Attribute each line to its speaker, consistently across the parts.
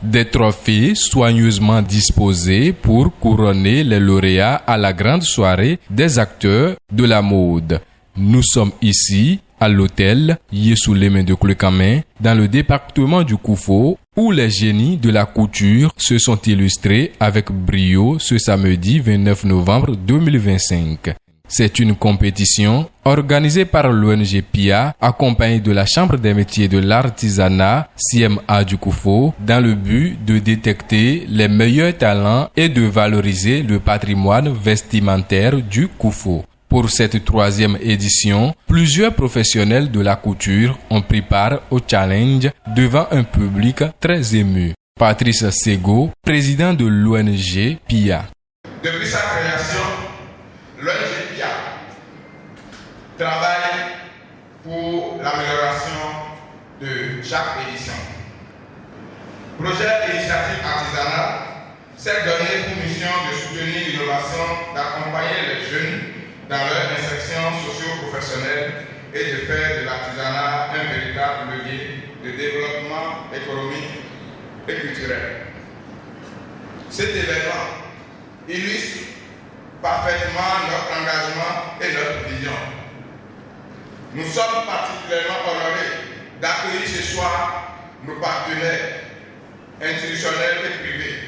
Speaker 1: Des trophées soigneusement disposés pour couronner les lauréats à la grande soirée des acteurs de la mode. Nous sommes ici à l'hôtel Yesouleme de Klekamen, dans le département du Koufo, où les génies de la couture se sont illustrés avec brio ce samedi 29 novembre 2025. C'est une compétition organisée par l'ONG PIA, accompagnée de la Chambre des métiers de l'artisanat CMA du Koufo, dans le but de détecter les meilleurs talents et de valoriser le patrimoine vestimentaire du Koufo. Pour cette troisième édition, plusieurs professionnels de la couture ont pris part au challenge devant un public très ému. Patrice Sego, président de l'ONG PIA.
Speaker 2: Depuis sa création, l'ONG PIA travaille pour l'amélioration de chaque édition. Projet d'initiative artisanale s'est donné pour mission de soutenir l'innovation, d'accompagner les jeunes dans leur insertion socio-professionnelle et de faire de l'artisanat un véritable levier de développement économique et culturel. Cet événement illustre parfaitement notre engagement et notre vision. Nous sommes particulièrement honorés d'accueillir ce soir nos partenaires institutionnels et privés,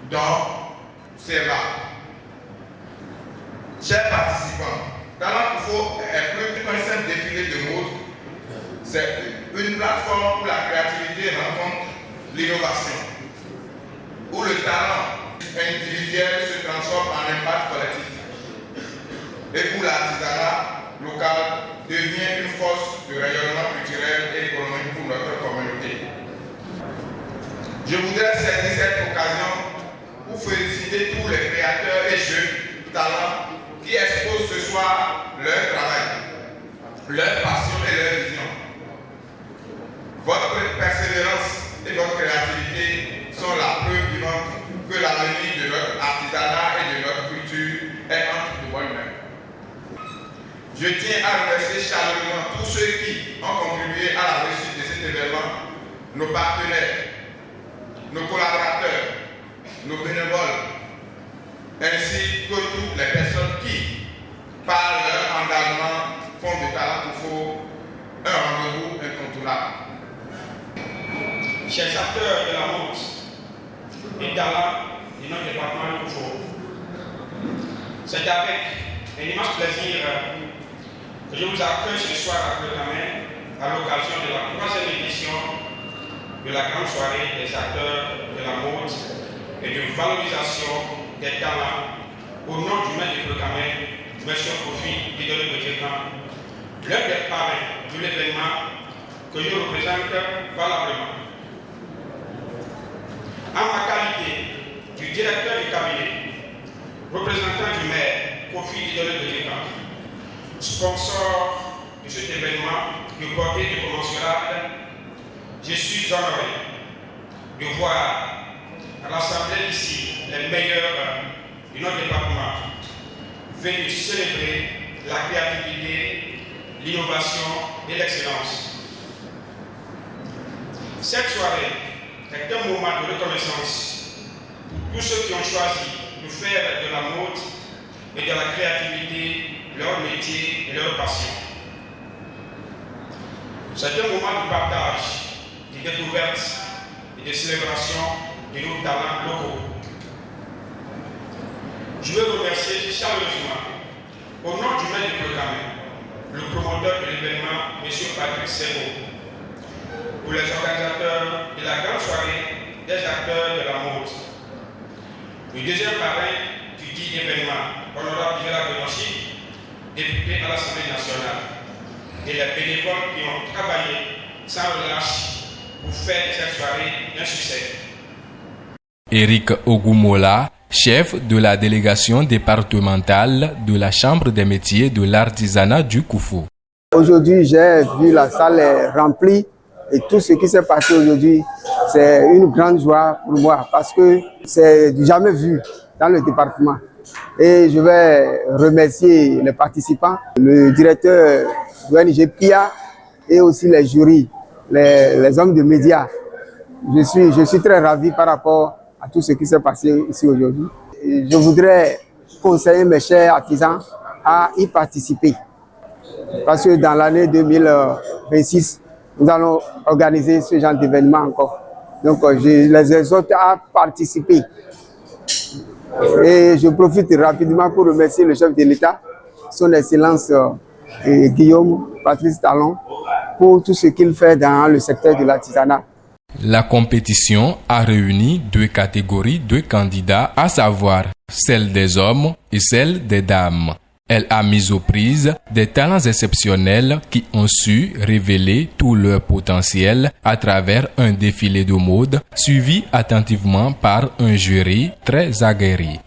Speaker 2: dont CEVA. Chers participants, Talent Koufo est plus qu'un simple défilé de mode. C'est une plateforme où la créativité rencontre l'innovation, où le talent individuel se transforme en impact collectif et où l'artisanat local devient une force de rayonnement culturel et économique pour notre communauté. Je voudrais saisir cette occasion pour féliciter tous les créateurs et jeunes talents qui exposent ce soir leur travail, leur passion et leur vision. Votre persévérance et votre créativité sont la preuve vivante que l'avenir de notre artisanat et de notre culture est entre de bonnes mains. Je tiens à remercier chaleureusement tous ceux qui ont contribué à la réussite de cet événement, nos partenaires, nos collaborateurs, nos bénévoles, ainsi que toutes les personnes qui, par leur engagement, font de Talent Koufo un rendez-vous incontournable.
Speaker 3: Chers acteurs de la mode et talents de notre département de Koufo, c'est avec un immense plaisir que je vous accueille ce soir à Klekamen à l'occasion de la troisième édition de la grande soirée des acteurs de la mode et de valorisation des talents au nom du maire de Klekamen, M. Kofi Didoli Bodian, l'un des parrains de l'événement que je représente valablement. En ma qualité du directeur du cabinet, représentant du maire Kofi Didoli Bodian, sponsor de cet événement de portée incommensurable, je suis honoré de voir rassembler ici les meilleurs de notre département venus célébrer la créativité, l'innovation et l'excellence. Cette soirée est un moment de reconnaissance pour tous ceux qui ont choisi de faire de la mode et de la créativité leur métier et leur passion. C'est un moment de partage, de découverte et de célébration de nos talents locaux. Je veux remercier chaleureusement, au nom du maire de Klekamen, le promoteur de l'événement, M. Patrick Sego, pour les organisateurs de la grande soirée des acteurs de la mode. Le deuxième parrain du dit événement, honorable Gérard Benoît, député à l'Assemblée nationale, et les bénévoles qui ont travaillé sans relâche pour faire de cette soirée un succès.
Speaker 1: Eric Ogumola, chef de la délégation départementale de la Chambre des métiers de l'artisanat du Koufo.
Speaker 4: Aujourd'hui, j'ai vu la salle est remplie et tout ce qui s'est passé aujourd'hui, c'est une grande joie pour moi parce que c'est jamais vu dans le département. Et je vais remercier les participants, le directeur de l'ONG PIA et aussi les jurys, les hommes de médias. Je suis très ravi par rapport à tout ce qui s'est passé ici aujourd'hui. Je voudrais conseiller mes chers artisans à y participer. Parce que dans l'année 2026, nous allons organiser ce genre d'événement encore. Donc je les exhorte à participer. Et je profite rapidement pour remercier le chef de l'État, son Excellence Guillaume Patrice Talon, pour tout ce qu'il fait dans le secteur de l'artisanat.
Speaker 1: La compétition a réuni deux catégories de candidats, à savoir celle des hommes et celle des dames. Elle a mis aux prises des talents exceptionnels qui ont su révéler tout leur potentiel à travers un défilé de mode suivi attentivement par un jury très aguerri.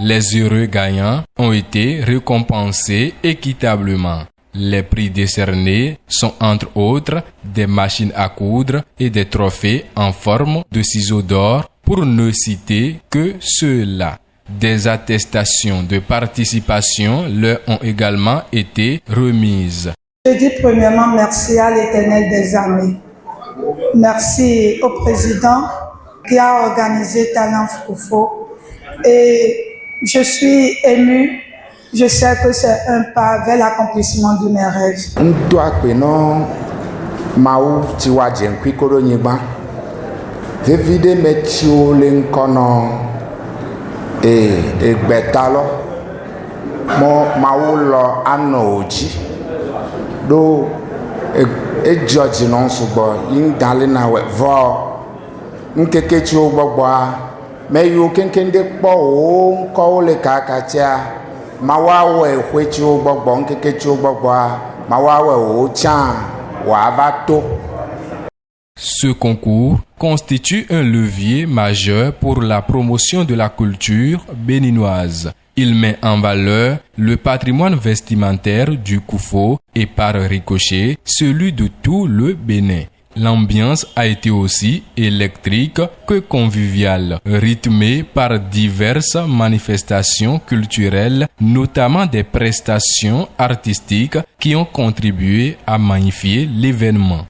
Speaker 1: Les heureux gagnants ont été récompensés équitablement. Les prix décernés sont entre autres des machines à coudre et des trophées en forme de ciseaux d'or, pour ne citer que ceux-là. Des attestations de participation leur ont également été remises.
Speaker 5: Je dis premièrement merci à l'Éternel des armées. Merci au président qui a organisé Talent Froufo. Et je suis émue. Je sais que c'est un pas vers l'accomplissement de mes rêves.
Speaker 6: Meyo kenkende kpo o nko le kakatia mawawe hwechi o gbogbo nkekechi o gbogbo mawawe o chan wa bato.
Speaker 1: Ce concours constitue un levier majeur pour la promotion de la culture béninoise. Il met en valeur le patrimoine vestimentaire du Koufo et par ricochet celui de tout le Bénin. L'ambiance a été aussi électrique que conviviale, rythmée par diverses manifestations culturelles, notamment des prestations artistiques qui ont contribué à magnifier l'événement.